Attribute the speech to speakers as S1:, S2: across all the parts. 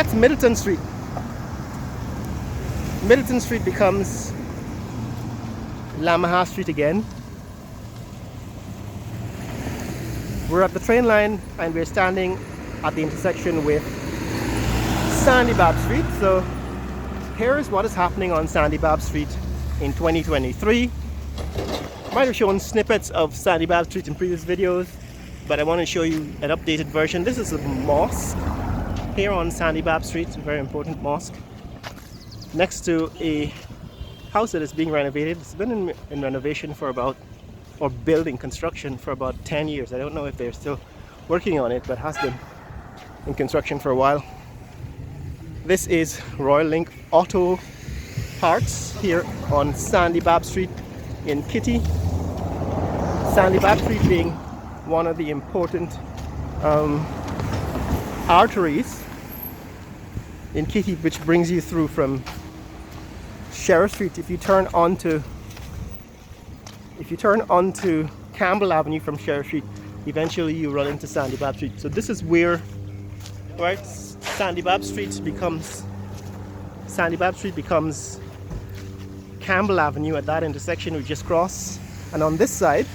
S1: That's Middleton Street. Middleton Street becomes Lamaha Street again. We're at the train line and we're standing at the intersection with Sandy Babb Street. So here is what is happening on Sandy Babb Street in 2023. I might have shown snippets of Sandy Babb Street in previous videos, but I want to show you an updated version. This is a mosque here on Sandy Babb Street, a very important mosque, next to a house that is being renovated. It's been in renovation for about, or building construction for about 10 years. I don't know if they're still working on it, but has been in construction for a while. This is Royal Link Auto Parts here on Sandy Babb Street in Kitty. Sandy Babb Street being one of the important arteries in Kitty, which brings you through from Sheriff Street. If you turn onto Campbell Avenue from Sheriff Street, eventually you run into Sandy Babb Street. So this is where, right, Sandy Babb Street becomes Campbell Avenue. At that intersection we just crossed, and on this side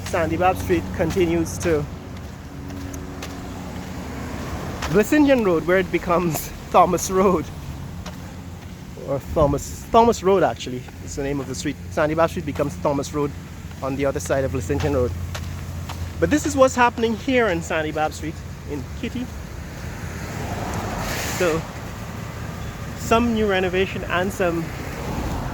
S1: Sandy Babb Street continues to Vlissengen Road, where it becomes Thomas Road, or Thomas Road actually is the name of the street. Sandy Babb Street becomes Thomas Road on the other side of Vlissengen Road. But this is what's happening here in Sandy Babb Street in Kitty. So some new renovation and some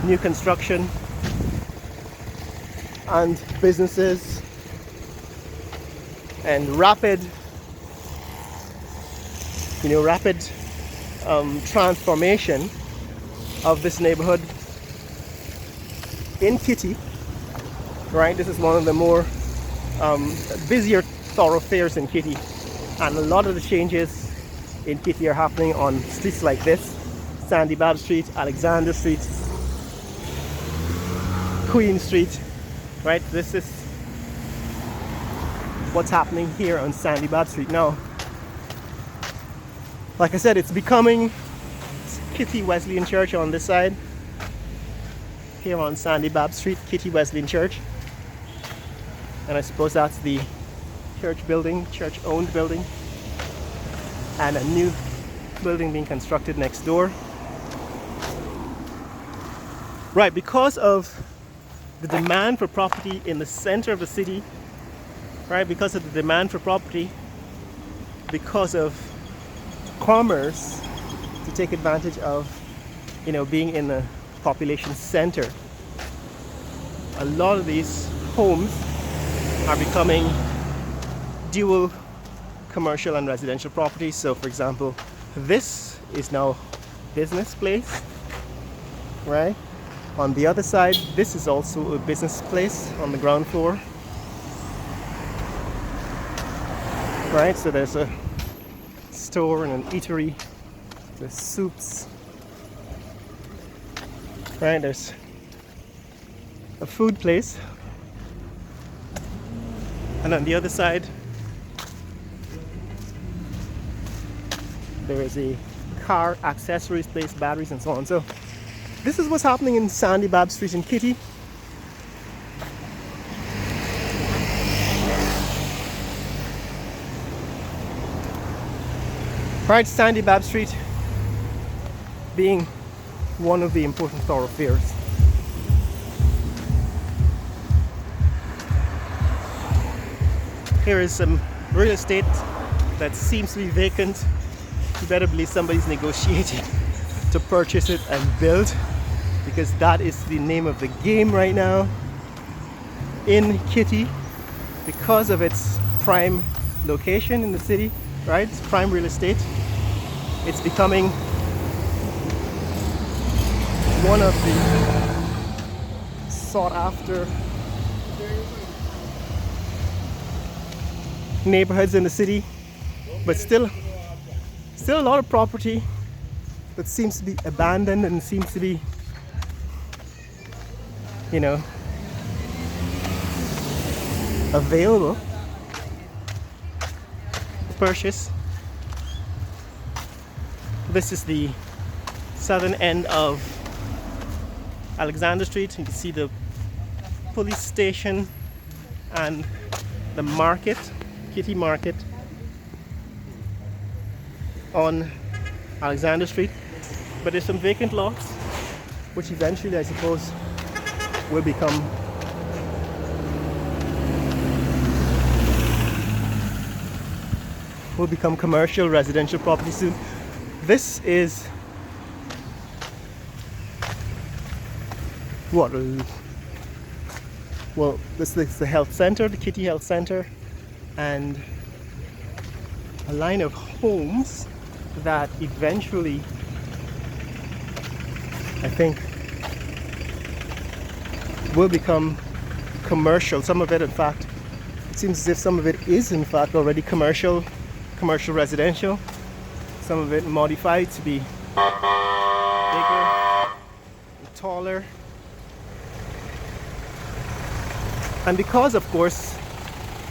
S1: new construction and businesses and rapid transformation of this neighborhood in Kitty. Right, this is one of the more busier thoroughfares in Kitty, and a lot of the changes in Kitty are happening on streets like this: Sandy Babb Street, Alexander Street, Queen Street. Right, this is what's happening here on Sandy Babb Street now. Like I said, it's becoming Kitty Wesleyan Church on this side. Here on Sandy Babb Street, Kitty Wesleyan Church. And I suppose that's the church building, church-owned building. And a new building being constructed next door. Right, because of the demand for property in the center of the city, right, because of the demand for property, because of commerce, to take advantage of, being in the population center, a lot of these homes are becoming dual commercial and residential properties. So for example, this is now business place, right? On the other side, this is also a business place on the ground floor, right? So there's a store and an eatery, there's soups, right? There's a food place, and on the other side there is a car accessories place, batteries and so on. So this is what's happening in Sandy Babb Street in Kitty. Right, Sandy Babb Street being one of the important thoroughfares. Here is some real estate that seems to be vacant. You better believe somebody's negotiating to purchase it and build, because that is the name of the game right now in Kitty, because of its prime location in the city, right? It's prime real estate. It's becoming one of the sought after neighborhoods in the city, but still a lot of property that seems to be abandoned and seems to be, available to purchase. This is the southern end of Alexander Street. You can see the police station and the market, Kitty Market, on Alexander Street. But there's some vacant lots, which eventually I suppose will become commercial residential property soon. This is what? Well, this is the health center, the Kitty Health Center, and a line of homes that eventually, I think, will become commercial. Some of it, in fact, it seems as if some of it is in fact already commercial residential. Some of it modified to be bigger, taller. And because, of course,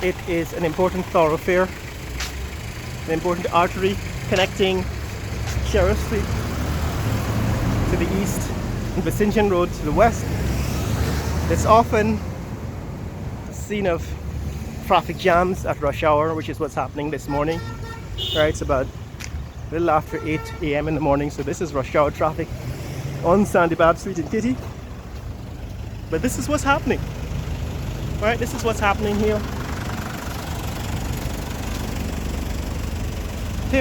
S1: it is an important thoroughfare, an important artery connecting Sheriff Street to the east and Vlissengen Road to the west, it's often a scene of traffic jams at rush hour, which is what's happening this morning. Right, it's about a little after 8 a.m. in the morning, so this is rush hour traffic on Sandy Babb Street in Kitty. But this is what's happening. Right, this is what's happening here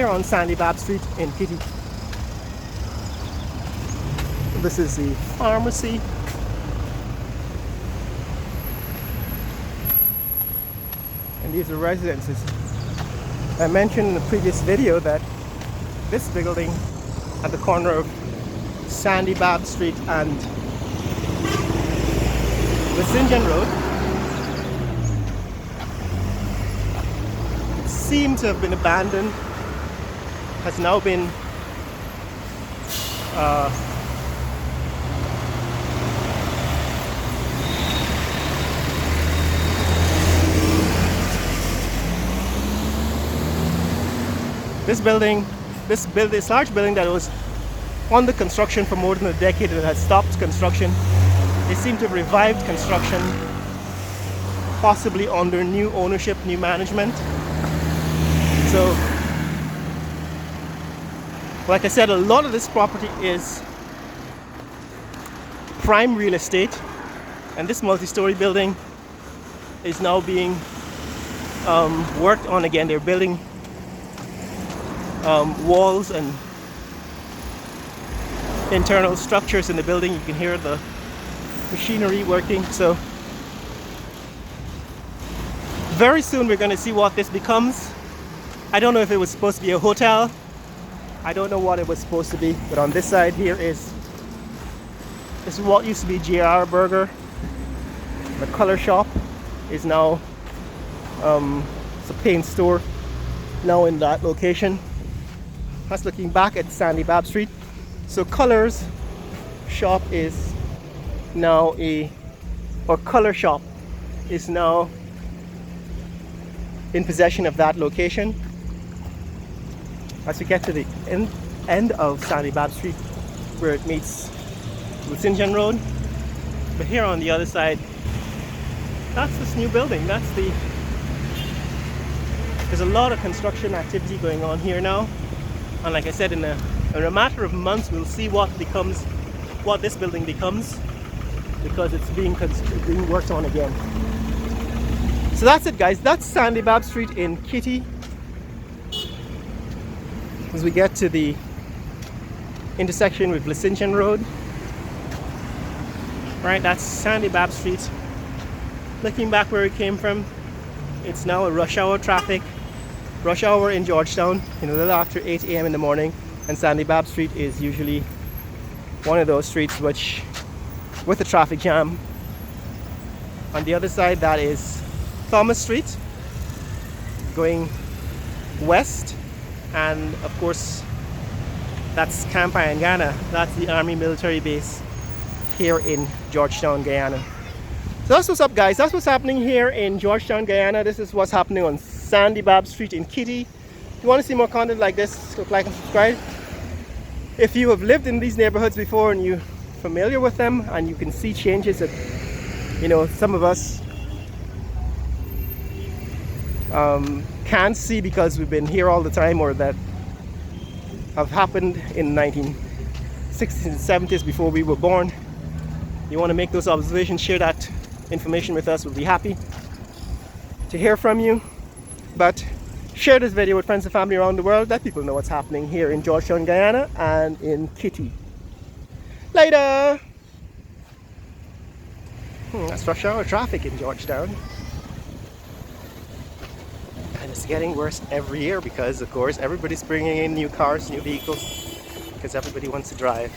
S1: on Sandy Babb Street in Kitty. This is the pharmacy. And these are residences. I mentioned in the previous video that this building at the corner of Sandy Babb Street and Vlissengen Road seemed to have been abandoned, has now been this large building that was under construction for more than a decade and had stopped construction. They seem to have revived construction, possibly under new ownership, new management. So, like I said, a lot of this property is prime real estate, and this multi-story building is now being worked on again. They're building walls and internal structures in the building. You can hear the machinery working. So very soon we're going to see what this becomes. I don't know if it was supposed to be a hotel. I don't know what it was supposed to be. But on this side here is what used to be JR Burger. The color shop is now it's a paint store now in that location. That's looking back at Sandy Babb Street. So Colors shop is now Color shop is now in possession of that location. As we get to the end of Sandy Babb Street, where it meets Vlissengen Road. But here on the other side, that's this new building. There's a lot of construction activity going on here now. And like I said, in a matter of months, we'll see what this building becomes, because it's being worked on again. So that's it, guys. That's Sandy Babb Street in Kitty. As we get to the intersection with Vlissengen Road, right, that's Sandy Babb Street. Looking back where it came from, it's now a rush hour traffic. Rush hour in Georgetown, a little after 8 a.m. in the morning, and Sandy Babb Street is usually one of those streets which, with a traffic jam. On the other side, that is Thomas Street, going west, and of course, that's Camp Guyana. That's the Army military base here in Georgetown, Guyana. So that's what's up, guys. That's what's happening here in Georgetown, Guyana. This is what's happening on Sandy Babb Street in Kitty. If you want to see more content like this, click like and subscribe. if you have lived in these neighborhoods before and you're familiar with them, and you can see changes that, you know, some of us can't see because we've been here all the time, or that have happened in the 1960s and 70s before we were born. You want to make those observations, share that information with us. We'll be happy to hear from you. But share this video with friends and family around the world. Let people know what's happening here in Georgetown, Guyana, and in Kitty. Later! That's rush hour traffic in Georgetown. And it's getting worse every year because, of course, everybody's bringing in new cars, new vehicles, because everybody wants to drive.